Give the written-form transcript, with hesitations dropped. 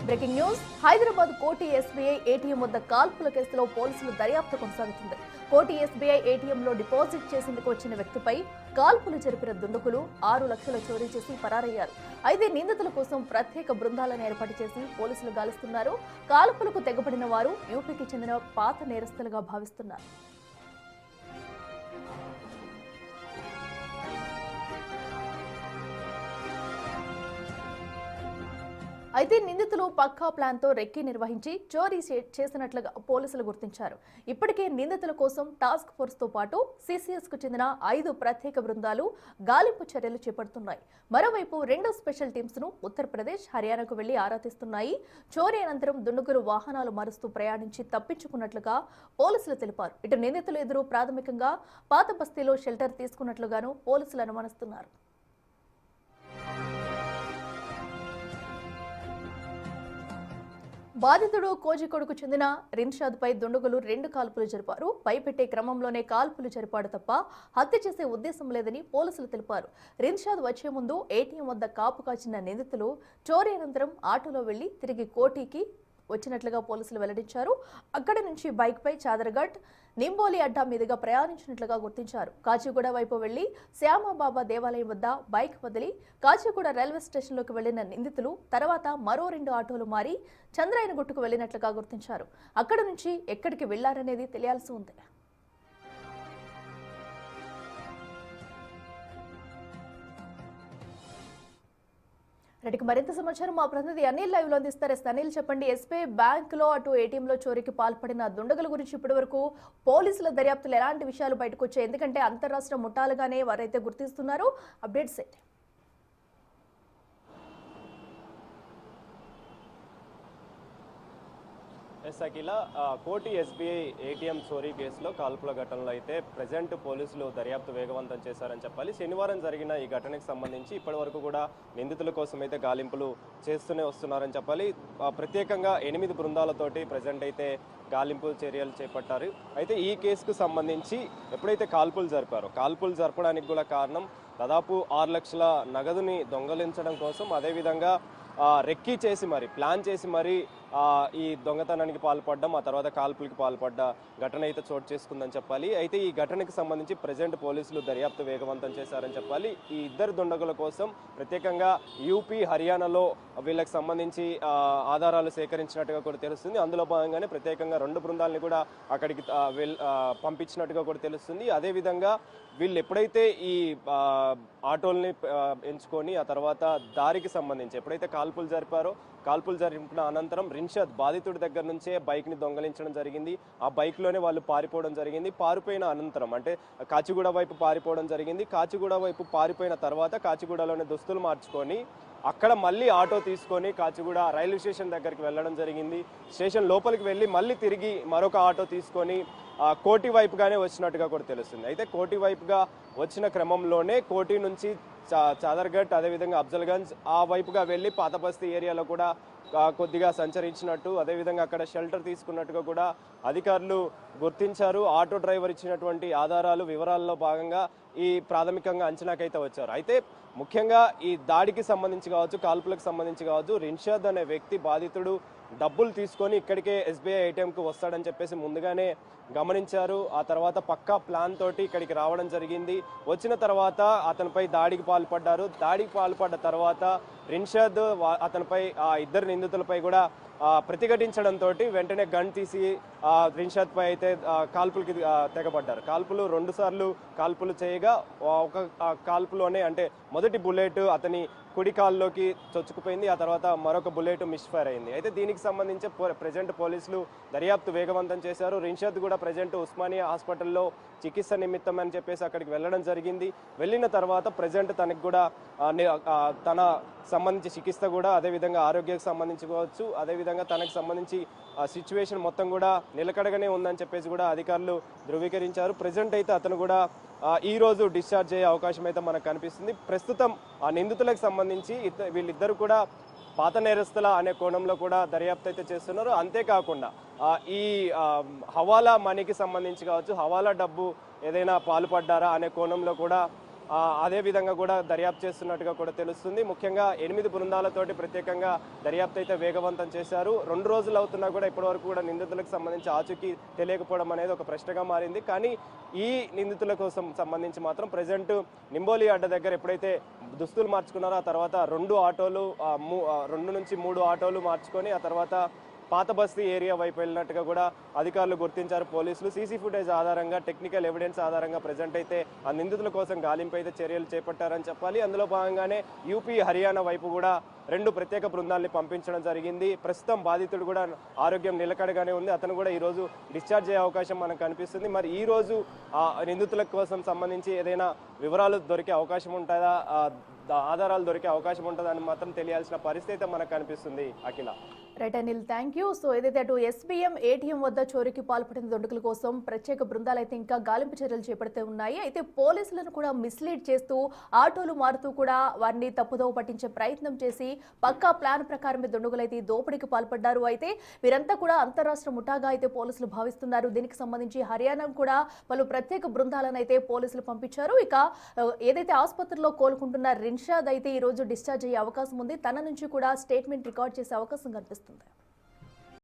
Breaking news Hyderabad కోటి SBI ATM వద్ద కాల్పుల కేసులో పోలీసులు దర్యాప్తు కొనసాగుతుంది. కోటి ఎస్బీఐ ఏటీఎంలో డిపాజిట్ చేసేందుకు వచ్చిన వ్యక్తిపై కాల్పులు జరిపిన దుండగులు 6 లక్షల చోరీ చేసి పరారయ్యారు. అయితే నిందితుల కోసం ప్రత్యేక బృందాలను ఏర్పాటు చేసి పోలీసులు గాలిస్తున్నారు. కాల్పులకు తెగబడిన వారు యూపీకి చెందిన పాత నేరస్తులుగా భావిస్తున్నారు. అయితే నిందితులు పక్కా ప్లాన్ తో రెక్కీ నిర్వహించి చోరీ చేసినట్లుగా పోలీసులు గుర్తించారు. ఇప్పటికే నిందితుల కోసం టాస్క్ ఫోర్స్ తో పాటు సిసిఎస్ కు చెందిన 5 ప్రత్యేక బృందాలు గాలింపు చర్యలు చేపడుతున్నాయి. మరోవైపు 2 స్పెషల్ టీమ్స్ ను ఉత్తరప్రదేశ్, హర్యానాకు వెళ్లి ఆరా తీస్తున్నాయి. చోరీ అనంతరం దుండగులు వాహనాలు మారుస్తూ ప్రయాణించి తప్పించుకున్నట్లుగా పోలీసులు తెలిపారు. ఇటు నిందితులు ఎదురు ప్రాథమికంగా పాత బస్తీలో షెల్టర్ తీసుకున్నట్లుగాను పోలీసులు అనుమానిస్తున్నారు. బాధితుడు కోజికోడుకు చెందిన రిన్షాద్ పై దుండగులు 2 కాల్పులు జరిపారు. భయపెట్టే క్రమంలోనే కాల్పులు జరిపాడు తప్ప హత్య చేసే ఉద్దేశం లేదని పోలీసులు తెలిపారు. రిన్షాద్ వచ్చే ముందు ఏటీఎం వద్ద కాపు కాచిన నిందితులు చోరీ అనంతరం ఆటోలో వెళ్లి తిరిగి కోటికి వచ్చినట్లుగా పోలీసులు వెల్లడించారు. అక్కడి నుంచి బైక్ పై చాదర్ఘట్, నింబోలి అడ్డా మీదుగా ప్రయాణించినట్లుగా గుర్తించారు. కాచిగూడ వైపు వెళ్లి శ్యామబాబా దేవాలయం వద్ద బైక్ వదిలి కాచిగూడ రైల్వే స్టేషన్లోకి వెళ్లిన నిందితులు తర్వాత మరో 2 ఆటోలు మారి చంద్రాయనగుట్టుకు వెళ్లినట్లుగా గుర్తించారు. అక్కడి నుంచి ఎక్కడికి వెళ్లారనేది తెలియాల్సి ఉంది. రెడ్డికి మరింత సమాచారం మా ప్రతినిధి అనిల్ లైవ్ లో అందిస్తారు. అనిల్, చెప్పండి, ఎస్బీఐ బ్యాంక్ లో అటు ఏటీఎం లో చోరీకి పాల్పడిన దుండగుల గురించి ఇప్పటి వరకు పోలీసుల దర్యాప్తులు ఎలాంటి విషయాలు బయటకు వచ్చాయి? ఎందుకంటే అంతర్రాష్ట్ర ముఠాలుగానే వారైతే గుర్తిస్తున్నారు. అప్డేట్స్ ఏంటి? అఖిల, కోటి ఎస్బీఐ ఏటీఎం చోరీ కేసులో కాల్పుల ఘటనలో అయితే ప్రజెంట్ పోలీసులు దర్యాప్తు వేగవంతం చేశారని చెప్పాలి. శనివారం జరిగిన ఈ ఘటనకు సంబంధించి ఇప్పటి వరకు కూడా నిందితుల కోసం అయితే గాలింపులు చేస్తూనే వస్తున్నారని చెప్పాలి. ప్రత్యేకంగా 8 బృందాలతోటి ప్రజెంట్ అయితే గాలింపు చర్యలు చేపట్టారు. అయితే ఈ కేసుకు సంబంధించి ఎప్పుడైతే కాల్పులు జరపడానికి కూడా కారణం దాదాపు 6 లక్షల నగదుని దొంగలించడం కోసం, అదేవిధంగా రెక్కీ చేసి ప్లాన్ చేసి ఈ దొంగతనానికి పాల్పడడం, ఆ తర్వాత కాల్పులకి పాల్పడ్డ ఘటన అయితే చోటు చేసుకుందని చెప్పాలి. అయితే ఈ ఘటనకు సంబంధించి ప్రజెంట్ పోలీసులు దర్యాప్తు వేగవంతం చేశారని చెప్పాలి. ఈ 2 దుండగుల కోసం ప్రత్యేకంగా యూపీ, హర్యానాలో వీళ్ళకి సంబంధించి ఆధారాలు సేకరించినట్టుగా కూడా తెలుస్తుంది. అందులో భాగంగానే ప్రత్యేకంగా 2 బృందాలని కూడా అక్కడికి పంపించినట్టుగా కూడా తెలుస్తుంది. అదేవిధంగా వీళ్ళు ఎప్పుడైతే ఈ ఆటోల్ని ఎంచుకొని ఆ తర్వాత దారికి సంబంధించి ఎప్పుడైతే కాల్పులు జరిపిన అనంతరం రిన్షాద్ బాధితుడి దగ్గర నుంచే బైక్ని దొంగలించడం జరిగింది. ఆ బైక్లోనే వాళ్ళు పారిపోవడం జరిగింది. పారిపోయిన అనంతరం అంటే కాచిగూడ వైపు పారిపోవడం జరిగింది. కాచిగూడ వైపు పారిపోయిన తర్వాత కాచిగూడలోనే దుస్తులు మార్చుకొని అక్కడ మళ్ళీ ఆటో తీసుకొని కాచిగూడ రైల్వే స్టేషన్ దగ్గరికి వెళ్ళడం జరిగింది. స్టేషన్ లోపలికి వెళ్ళి మళ్ళీ తిరిగి మరొక ఆటో తీసుకొని కోటి వైపుగానే వచ్చినట్టుగా కూడా తెలుస్తుంది. అయితే కోటి వైపుగా వచ్చిన క్రమంలోనే కోటి నుంచి చాదర్ఘట్, అదేవిధంగా అఫ్జల్గంజ్ ఆ వైపుగా వెళ్ళి పాతబస్తీ ఏరియాలో కూడా కొద్దిగా సంచరించినట్టు, అదేవిధంగా అక్కడ షెల్టర్ తీసుకున్నట్టుగా కూడా అధికారులు గుర్తించారు. ఆటో డ్రైవర్ ఇచ్చినటువంటి ఆధారాలు, వివరాల్లో భాగంగా ఈ ప్రాథమికంగా అంచనాకైతే వచ్చారు. అయితే ముఖ్యంగా ఈ దాడికి సంబంధించి కావచ్చు, కాల్పులకు సంబంధించి కావచ్చు, రిన్షాద్ అనే వ్యక్తి బాధితుడు డబ్బులు తీసుకొని ఇక్కడికే ఎస్బీఐ ఏటీఎంకు వస్తాడని చెప్పేసి ముందుగానే గమనించారు. ఆ తర్వాత పక్కా ప్లాన్ తోటి ఇక్కడికి రావడం జరిగింది. వచ్చిన తర్వాత అతనిపై దాడికి పాల్పడ్డారు. దాడికి పాల్పడ్డ తర్వాత రిన్షాద్ అతనిపై ఆ 2 నిందితులపై కూడా ప్రతిఘటించడంతో వెంటనే గన్ తీసి రిన్షాద్ పై అయితే కాల్పులకి తెగబడ్డారు. కాల్పులు 2 సార్లు కాల్పులు చేయగా ఒక కాల్పులోనే అంటే మొదటి బుల్లెట్ అతని కుడి కాల్లోకి చొచ్చుకుపోయింది. ఆ తర్వాత మరొక బుల్లెట్ మిస్ఫైర్ అయింది. అయితే దీనికి సంబంధించి ప్రజెంట్ పోలీసులు దర్యాప్తు వేగవంతం చేశారు. రిన్షాద్ కూడా ప్రజెంట్ ఉస్మానియా హాస్పిటల్లో చికిత్స నిమిత్తం అని చెప్పేసి అక్కడికి వెళ్ళడం జరిగింది. వెళ్ళిన తర్వాత ప్రజెంట్ తనకు కూడా తన సంబంధించి చికిత్స కూడా, అదేవిధంగా ఆరోగ్యానికి సంబంధించి కావచ్చు, అదేవిధంగా తనకు సంబంధించి సిచ్యువేషన్ మొత్తం కూడా నిలకడగానే ఉందని చెప్పేసి కూడా అధికారులు ధృవీకరించారు. ప్రజెంట్ అయితే అతను కూడా ఈ రోజు డిశ్చార్జ్ అయ్యే అవకాశం అయితే మనకు కనిపిస్తుంది. ప్రస్తుతం ఆ నిందితులకు సంబంధించి వీళ్ళిద్దరు కూడా పాత నేరస్తుల అనే కోణంలో కూడా దర్యాప్తు అయితే చేస్తున్నారు. అంతేకాకుండా ఈ హవాలా మనీకి సంబంధించి కావచ్చు, హవాలా డబ్బు ఏదైనా పాల్పడ్డారా అనే కోణంలో కూడా అదే విధంగా కూడా దర్యాప్తు చేస్తున్నట్టుగా కూడా తెలుస్తుంది. ముఖ్యంగా 8 బృందాలతోటి ప్రత్యేకంగా దర్యాప్తు అయితే వేగవంతం చేశారు. 2 రోజులు అవుతున్నా కూడా ఇప్పటివరకు కూడా నిందితులకు సంబంధించి ఆచూకీ తెలియకపోవడం అనేది ఒక ప్రశ్నగా మారింది. కానీ ఈ నిందితుల కోసం సంబంధించి మాత్రం ప్రజెంట్ నింబోలి అడ్డ దగ్గర ఎప్పుడైతే దుస్తులు మార్చుకున్నారో ఆ తర్వాత 2 నుంచి 3 ఆటోలు మార్చుకొని ఆ తర్వాత పాత బస్తీ ఏరియా వైపు వెళ్ళినట్టుగా కూడా అధికారులు గుర్తించారు పోలీసులు. సీసీ ఫుటేజ్ ఆధారంగా, టెక్నికల్ ఎవిడెన్స్ ఆధారంగా ప్రజెంట్ అయితే ఆ నిందితుల కోసం గాలింపు అయితే చర్యలు చేపట్టారని చెప్పాలి. అందులో భాగంగానే యూపీ, హర్యానా వైపు కూడా 2 ప్రత్యేక బృందాల్ని పంపించడం జరిగింది. ప్రస్తుతం బాధితుడు కూడా ఆరోగ్యం నిలకడగానే ఉంది. అతను కూడా ఈరోజు డిశ్చార్జ్ అయ్యే అవకాశం మనకు కనిపిస్తుంది. మరి ఈ రోజు ఆ నిందితుల కోసం సంబంధించి ఏదైనా వివరాలు దొరికే అవకాశం ఉంటుందా, ఆధారాలు దొరికే అవకాశం ఉంటుందా అని మాత్రం తెలియాల్సిన పరిస్థితి మనకు కనిపిస్తుంది. Akhila. Right Anil, thank you. So ఏదైతే అటు ఎస్బీఎం ఏటీఎం వద్ద చోరీకి పాల్పడిన దుండగుల కోసం ప్రత్యేక బృందాలు అయితే ఇంకా గాలింపు చర్యలు చేపడుతూ ఉన్నాయి. అయితే పోలీసులను కూడా మిస్లీడ్ చేస్తూ ఆటోలు మారుతూ కూడా వారిని తప్పుదోవ పట్టించే ప్రయత్నం చేసి పక్కా ప్లాన్ ప్రకారమే దుండగులు అయితే దోపిడీకి పాల్పడ్డారు. అయితే వీరంతా కూడా అంతరాష్ట్ర ముఠాగా అయితే పోలీసులు భావిస్తున్నారు. దీనికి సంబంధించి హర్యానా కూడా పలు ప్రత్యేక బృందాలను అయితే పోలీసులు పంపించారు. ఇక ఏదైతే ఆసుపత్రిలో కోలుకుంటున్న రిన్షాద్ అయితే ఈ రోజు డిశ్చార్జ్ అయ్యే అవకాశం ఉంది. తన నుంచి కూడా స్టేట్మెంట్ రికార్డ్ చేసే అవకాశం కనిపిస్తుంది.